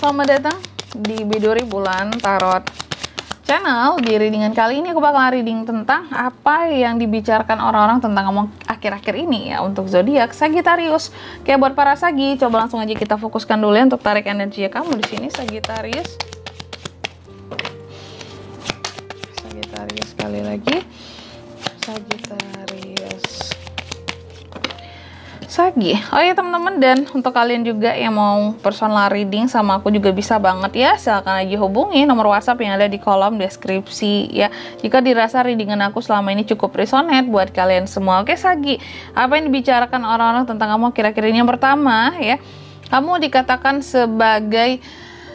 Selamat datang di Biduri Bulan Tarot Channel. Di readingan kali ini aku bakal reading tentang apa yang dibicarakan orang-orang tentang kamu akhir-akhir ini ya untuk zodiak Sagittarius. Oke, buat para Sagi, coba langsung aja kita fokuskan dulu ya untuk tarik energi kamu di sini Sagittarius. Sagittarius sekali lagi. Sagittarius. Sagi. Oh ya teman-teman, dan untuk kalian juga yang mau personal reading sama aku juga bisa banget ya, silahkan aja hubungi nomor WhatsApp yang ada di kolom deskripsi ya, jika dirasa readingan aku selama ini cukup resonate buat kalian semua. Oke Sagi, apa yang dibicarakan orang-orang tentang kamu kira-kira ini? Yang pertama ya, kamu dikatakan sebagai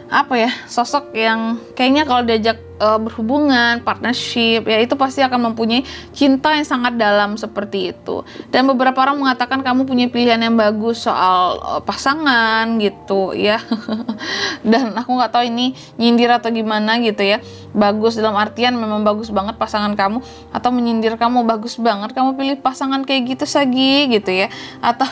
apa ya, sosok yang kayaknya kalau diajak berhubungan, partnership ya, itu pasti akan mempunyai cinta yang sangat dalam seperti itu. Dan beberapa orang mengatakan kamu punya pilihan yang bagus soal pasangan gitu ya. Dan aku nggak tahu ini nyindir atau gimana gitu ya. Bagus dalam artian memang bagus banget pasangan kamu, atau menyindir kamu bagus banget kamu pilih pasangan kayak gitu Sagi gitu ya. Atau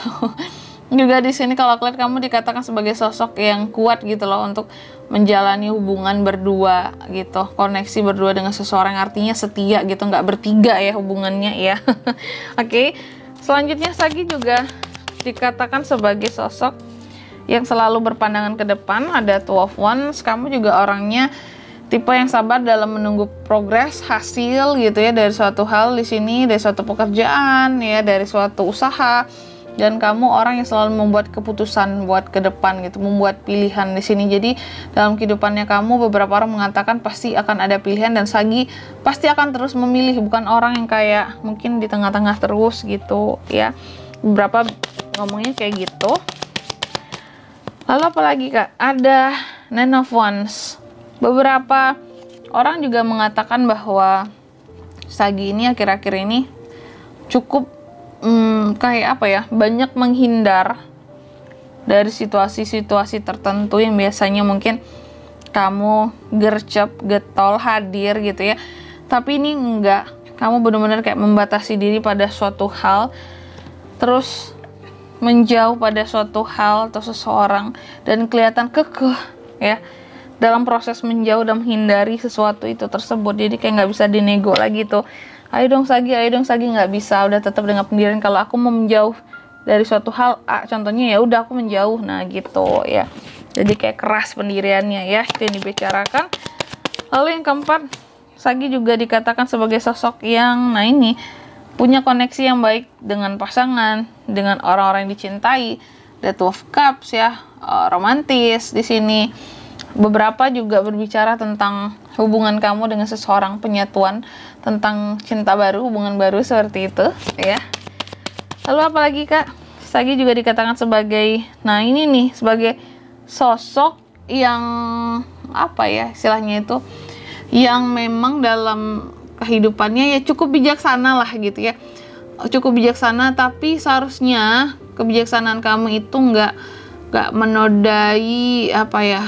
juga di sini kalau aku lihat kamu dikatakan sebagai sosok yang kuat gitu loh untuk menjalani hubungan berdua gitu, koneksi berdua dengan seseorang, artinya setia gitu, nggak bertiga ya hubungannya ya. Oke, selanjutnya Sagi juga dikatakan sebagai sosok yang selalu berpandangan ke depan. Ada Two of Wands, kamu juga orangnya tipe yang sabar dalam menunggu progres hasil gitu ya dari suatu hal di sini, dari suatu pekerjaan ya, dari suatu usaha. Dan kamu orang yang selalu membuat keputusan buat ke depan gitu, membuat pilihan di sini. Jadi dalam kehidupannya kamu, beberapa orang mengatakan pasti akan ada pilihan, dan Sagi pasti akan terus memilih, bukan orang yang kayak mungkin di tengah-tengah terus gitu ya. Beberapa ngomongnya kayak gitu. Lalu apalagi Kak? Ada Nine of Wands. Beberapa orang juga mengatakan bahwa Sagi ini akhir-akhir ini cukup kayak apa ya, banyak menghindar dari situasi-situasi tertentu yang biasanya mungkin kamu gercep, getol, hadir gitu ya. Tapi ini enggak, kamu benar-benar kayak membatasi diri pada suatu hal, terus menjauh pada suatu hal atau seseorang, dan kelihatan kekeh ya dalam proses menjauh dan menghindari sesuatu itu tersebut. Jadi kayak nggak bisa dinego lagi tuh. Ayo dong Sagi, nggak bisa, udah tetap dengan pendirian. Kalau aku mau menjauh dari suatu hal, contohnya ya udah aku menjauh, nah gitu ya. Jadi kayak keras pendiriannya ya, itu yang dibicarakan. Lalu yang keempat, Sagi juga dikatakan sebagai sosok yang, nah ini, punya koneksi yang baik dengan pasangan, dengan orang-orang yang dicintai. The Two of Cups ya, romantis di sini. Beberapa juga berbicara tentang hubungan kamu dengan seseorang, penyatuan, tentang cinta baru, hubungan baru seperti itu ya. Lalu apalagi Kak? Sagi juga dikatakan sebagai, nah ini nih, sebagai sosok yang apa ya istilahnya itu, yang memang dalam kehidupannya ya cukup bijaksana lah gitu ya. Cukup bijaksana, tapi seharusnya kebijaksanaan kamu itu nggak menodai apa ya,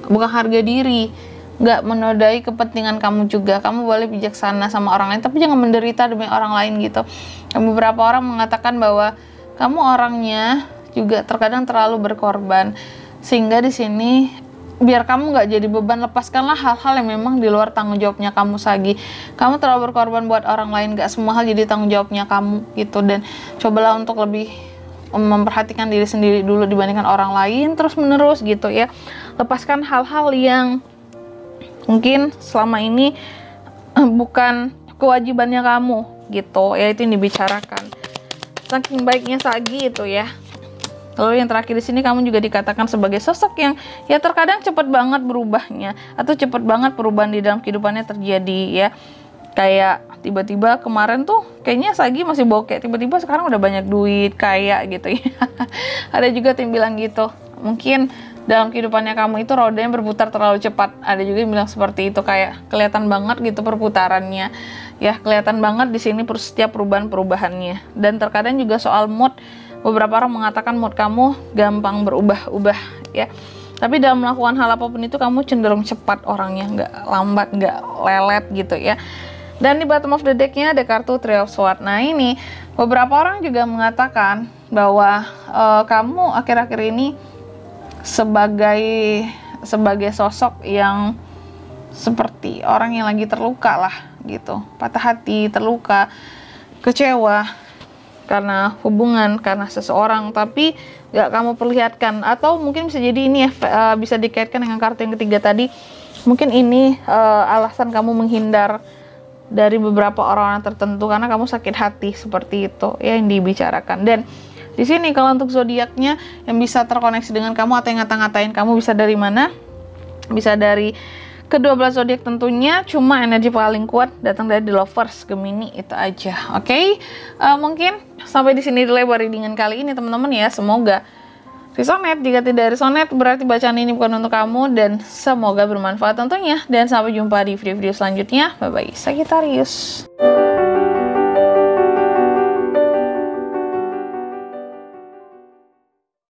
bukan harga diri, nggak menodai kepentingan kamu juga. Kamu boleh bijaksana sama orang lain, tapi jangan menderita demi orang lain gitu. Dan beberapa orang mengatakan bahwa kamu orangnya juga terkadang terlalu berkorban, sehingga di sini biar kamu nggak jadi beban, lepaskanlah hal-hal yang memang di luar tanggung jawabnya kamu Sagi. Kamu terlalu berkorban buat orang lain, nggak semua hal jadi tanggung jawabnya kamu gitu. Dan cobalah untuk lebih memperhatikan diri sendiri dulu dibandingkan orang lain terus menerus gitu ya. Lepaskan hal-hal yang mungkin selama ini bukan kewajibannya kamu gitu ya, itu yang dibicarakan. Saking baiknya Sagi itu ya. Lalu yang terakhir di sini, kamu juga dikatakan sebagai sosok yang ya terkadang cepat banget berubahnya, atau cepat banget perubahan di dalam kehidupannya terjadi ya. Kayak tiba-tiba kemarin tuh kayaknya Sagi masih bokeh, tiba-tiba sekarang udah banyak duit, kaya gitu ya. Ada juga yang bilang gitu, mungkin dalam kehidupannya kamu itu rodanya berputar terlalu cepat. Ada juga yang bilang seperti itu, kayak kelihatan banget gitu perputarannya ya, kelihatan banget di sini setiap perubahannya. Dan terkadang juga soal mood, beberapa orang mengatakan mood kamu gampang berubah-ubah ya. Tapi dalam melakukan hal apapun itu kamu cenderung cepat orangnya, nggak lambat, nggak lelet gitu ya. Dan di bottom of the deck-nya ada kartu Three of Swords. Nah ini beberapa orang juga mengatakan bahwa kamu akhir-akhir ini sebagai sosok yang seperti orang yang lagi terluka lah gitu, patah hati, terluka, kecewa karena hubungan, karena seseorang, tapi gak kamu perlihatkan. Atau mungkin bisa jadi ini ya, bisa dikaitkan dengan kartu yang ketiga tadi. Mungkin ini alasan kamu menghindar dari beberapa orang tertentu karena kamu sakit hati, seperti itu ya yang dibicarakan. Dan di sini kalau untuk zodiaknya yang bisa terkoneksi dengan kamu atau yang ngata-ngatain kamu bisa dari mana? Bisa dari kedua belas zodiak tentunya, cuma energi paling kuat datang dari The Lovers, Gemini, itu aja. Oke? Mungkin sampai di sini dulu lebar readingan kali ini teman-teman ya. Semoga resonate. Jika tidak resonate berarti bacaan ini bukan untuk kamu, dan semoga bermanfaat tentunya. Dan sampai jumpa di video-video selanjutnya. Bye bye Sagittarius.